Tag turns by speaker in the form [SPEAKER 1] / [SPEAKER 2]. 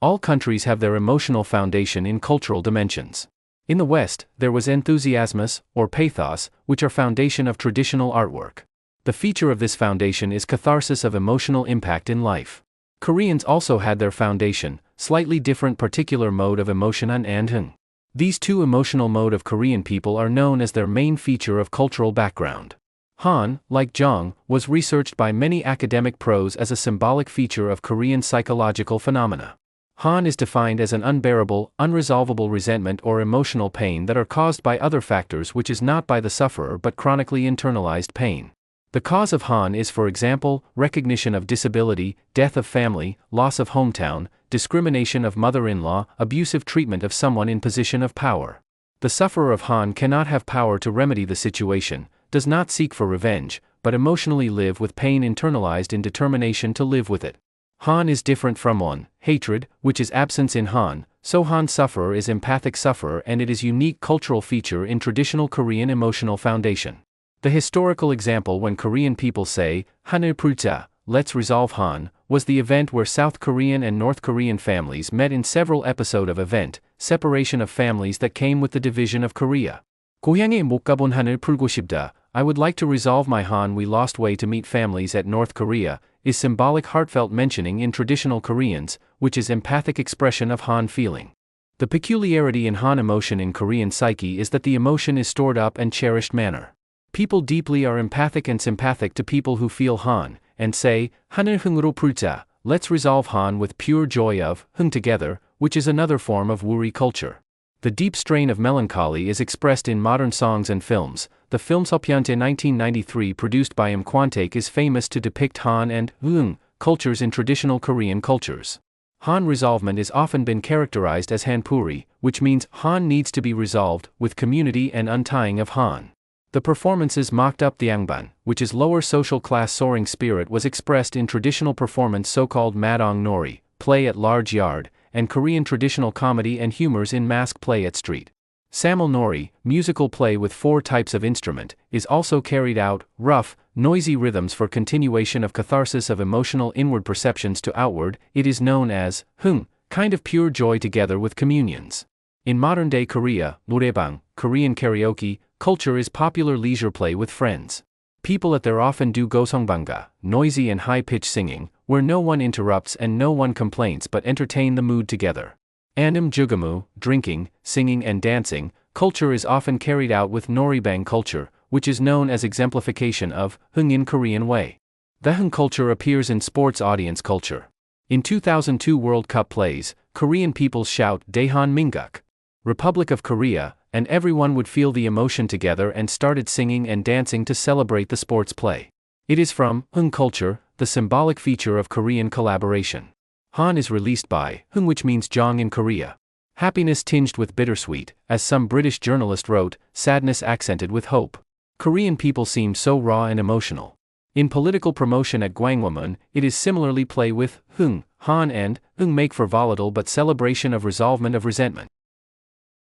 [SPEAKER 1] All countries have their emotional foundation in cultural dimensions. In the West, there was enthusiasmus, or pathos, which are foundation of traditional artwork. The feature of this foundation is catharsis of emotional impact in life. Koreans also had their foundation, slightly different particular mode of emotion and hung. These two emotional mode of Korean people are known as their main feature of cultural background. Han, like Jong, was researched by many academic pros as a symbolic feature of Korean psychological phenomena. Han is defined as an unbearable, unresolvable resentment or emotional pain that are caused by other factors which is not by the sufferer but chronically internalized pain. The cause of Han is, for example, recognition of disability, death of family, loss of hometown, discrimination of mother-in-law, abusive treatment of someone in position of power. The sufferer of Han cannot have power to remedy the situation, does not seek for revenge, but emotionally live with pain internalized in determination to live with it. Han is different from on, hatred, which is absence in Han, so Han sufferer is empathic sufferer and it is unique cultural feature in traditional Korean emotional foundation. The historical example when Korean people say, "Hanul Pruta, let's resolve Han," was the event where South Korean and North Korean families met in several episode of event, separation of families that came with the division of Korea. 고향에 못 가본 한을 풀고 싶다, I would like to resolve my Han we lost way to meet families at North Korea, is symbolic heartfelt mentioning in traditional Koreans, which is empathic expression of Han feeling. The peculiarity in Han emotion in Korean psyche is that the emotion is stored up and cherished manner. People deeply are empathic and sympathetic to people who feel Han, and say, 한을 흥으로 풀자, let's resolve Han with pure joy of, 흥 together, which is another form of Wuri culture. The deep strain of melancholy is expressed in modern songs and films. The film Seopyeonte 1993 produced by Kwantake is famous to depict Han and Hung cultures in traditional Korean cultures. Han resolvement is often been characterized as Hanpuri, which means Han needs to be resolved, with community and untying of Han. The performances mocked up the Angban, which is lower social class soaring spirit was expressed in traditional performance so-called Madong Nori, play at large yard, and Korean traditional comedy and humors in mask play at street. Samul Nori, musical play with 4 types of instrument, is also carried out, rough, noisy rhythms for continuation of catharsis of emotional inward perceptions to outward, it is known as, hung, kind of pure joy together with communions. In modern-day Korea, 노래방, Korean karaoke, culture is popular leisure play with friends. People at their often do goseongbanga, noisy and high-pitched singing, where no one interrupts and no one complains but entertain the mood together. Anam jugamu, drinking, singing and dancing, culture is often carried out with noribang culture, which is known as exemplification of hung in Korean way. The hung culture appears in sports audience culture. In 2002 World Cup plays, Korean people shout Daehan Minguk, Republic of Korea, and everyone would feel the emotion together and started singing and dancing to celebrate the sports play. It is from hung culture, the symbolic feature of Korean collaboration. Han is released by hung, which means jong in Korea. Happiness tinged with bittersweet, as some British journalist wrote, sadness accented with hope. Korean people seem so raw and emotional. In political promotion at Gwangwon, it is similarly play with hung, Han and hung make for volatile but celebration of resolvement of resentment.